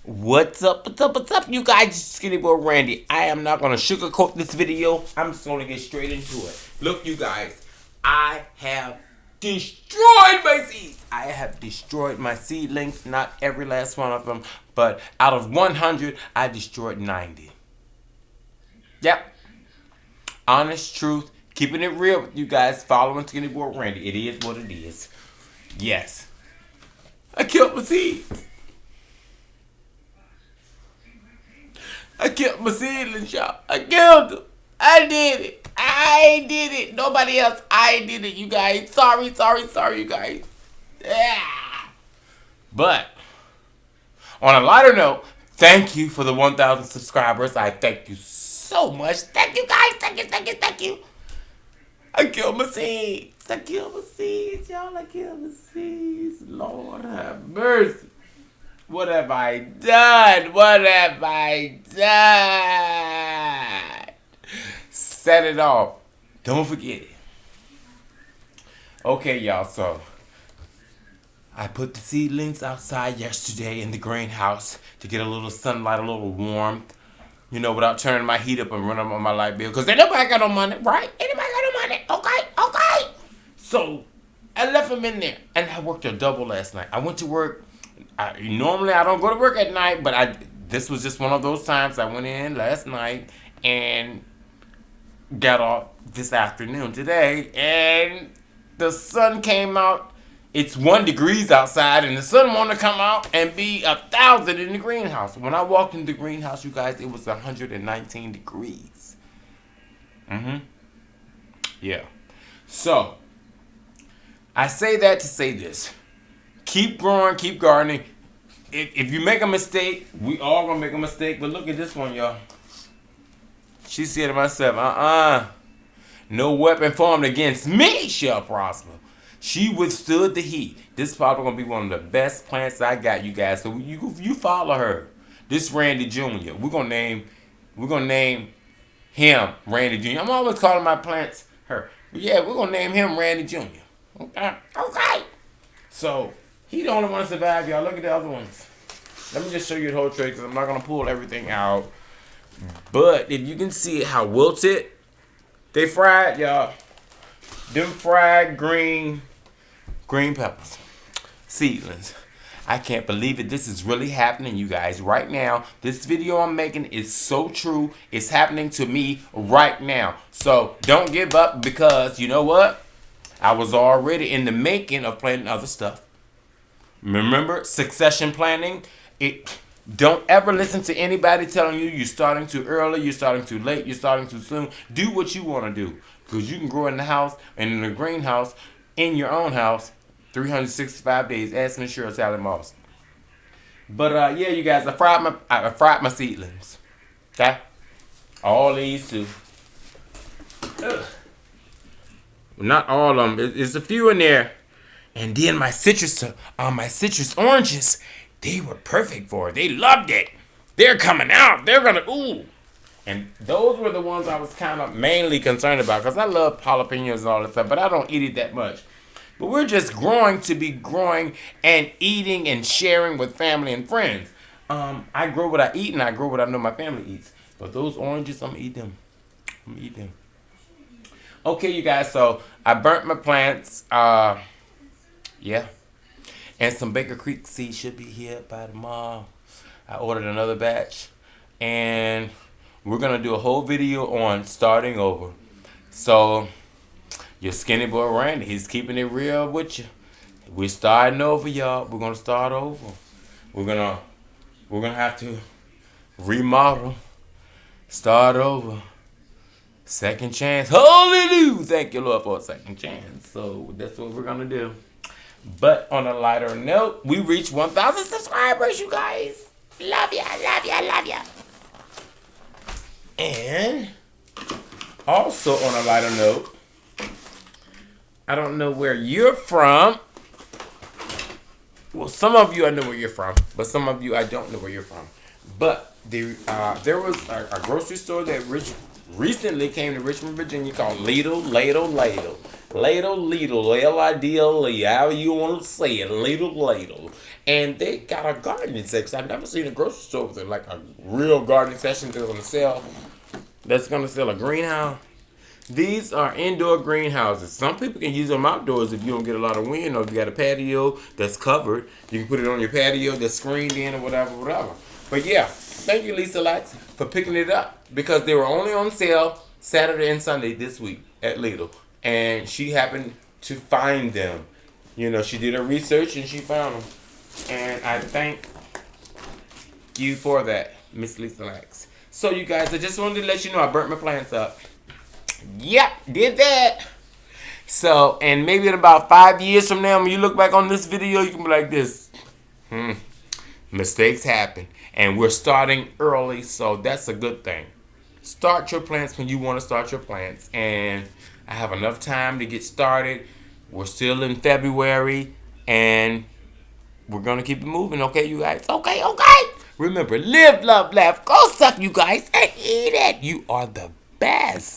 What's up, you guys? It's Skinny Boy Randy. I am not going to sugarcoat this video. I'm just going to get straight into it. Look, you guys, I have destroyed my seeds. I have destroyed my seedlings, not every last one of them, but out of 100, I destroyed 90. Yep. Honest truth, keeping it real with you guys, following Skinny Boy Randy. It is what it is. Yes. I killed my seeds. I killed my seedlings, y'all. I killed them. I did it. I did it. Nobody else. I did it, you guys. Sorry, you guys. Yeah. But, on a lighter note, thank you for the 1,000 subscribers. I thank you so much. Thank you, guys. Thank you. I killed my seeds. Y'all. I killed my seeds. Lord have mercy. What have I done? Set it off. Don't forget it. Okay, y'all, so I put the seedlings outside yesterday in the greenhouse to get a little sunlight, a little warmth, without turning my heat up and running on my light bill. Because ain't nobody got no money, right? Okay. So I left them in there, and I worked a double last night. I went to work. Normally I don't go to work at night, but this was just one of those times. I went in last night and got off this afternoon today, and the sun came out. It's 1 degree outside, and the sun wanted to come out and be 1,000 in the greenhouse. When I walked in the greenhouse, you guys, it was 119 degrees. Yeah. So I say that to say this. Keep growing, keep gardening. If you make a mistake, we all gonna make a mistake. But look at this one, y'all. She said to myself, no weapon formed against me shall prosper. She withstood the heat. This is probably gonna be one of the best plants I got, you guys. So you follow her. This Randy Jr. We're gonna name him Randy Jr. I'm always calling my plants her. But yeah, we're gonna name him Randy Jr. Okay. So he the only one to survive, y'all. Look at the other ones. Let me just show you the whole tray because I'm not going to pull everything out. But if you can see how wilted, they fried, y'all. Them fried green peppers. Seedlings. I can't believe it. This is really happening, you guys, right now. This video I'm making is so true. It's happening to me right now. So don't give up because you know what? I was already in the making of planting other stuff. Remember, succession planning. Don't ever listen to anybody telling you you're starting too early, you're starting too late, you're starting too soon. Do what you want to do. Because you can grow in the house and in the greenhouse, in your own house, 365 days. Ask me sure Sally Moss. But yeah, you guys, I fried my seedlings. Okay? All these too. Ugh. Not all of them. There's a few in there. And then my citrus oranges, they were perfect for it. They loved it. They're coming out. They're going to, ooh. And those were the ones I was kind of mainly concerned about because I love jalapenos and all that stuff, but I don't eat it that much. But we're just growing to be growing and eating and sharing with family and friends. I grow what I eat and I grow what I know my family eats. But those oranges, I'm going to eat them. Okay, you guys, so I burnt my plants. Yeah. And some Baker Creek seeds should be here by tomorrow. I ordered another batch. And we're going to do a whole video on starting over. So, your Skinny Boy Randy, he's keeping it real with you. We're starting over, y'all. We're going to start over. We're going to have to remodel. Start over. Second chance. Hallelujah. Thank you, Lord, for a second chance. So that's what we're going to do. But on a lighter note, we reached 1,000 subscribers, you guys. Love ya. And also on a lighter note, I don't know where you're from. Well, some of you I know where you're from, but some of you I don't know where you're from. But there was a grocery store that recently came to Richmond, Virginia called Lidl, L-I-D-L, however you want to say it, Lidl. And they got a gardening section. I've never seen a grocery store with like a real gardening section that's gonna sell a greenhouse. These are indoor greenhouses. Some people can use them outdoors if you don't get a lot of wind, or if you got a patio that's covered. You can put it on your patio that's screened in or whatever. But yeah, thank you, Lisa Lights, for picking it up because they were only on sale Saturday and Sunday this week at Lidl. And she happened to find them. You know, she did her research and she found them. And I thank you for that, Miss Lisa Lights. So you guys, I just wanted to let you know I burnt my plants up. Yep, did that. So, and maybe in about 5 years from now, when you look back on this video, you can be like this. Mistakes happen. And we're starting early, so that's a good thing. Start your plants when you want to start your plants. And I have enough time to get started. We're still in February, and we're going to keep it moving, okay, you guys? Okay. Remember, live, love, laugh, go suck, you guys, and eat it. You are the best.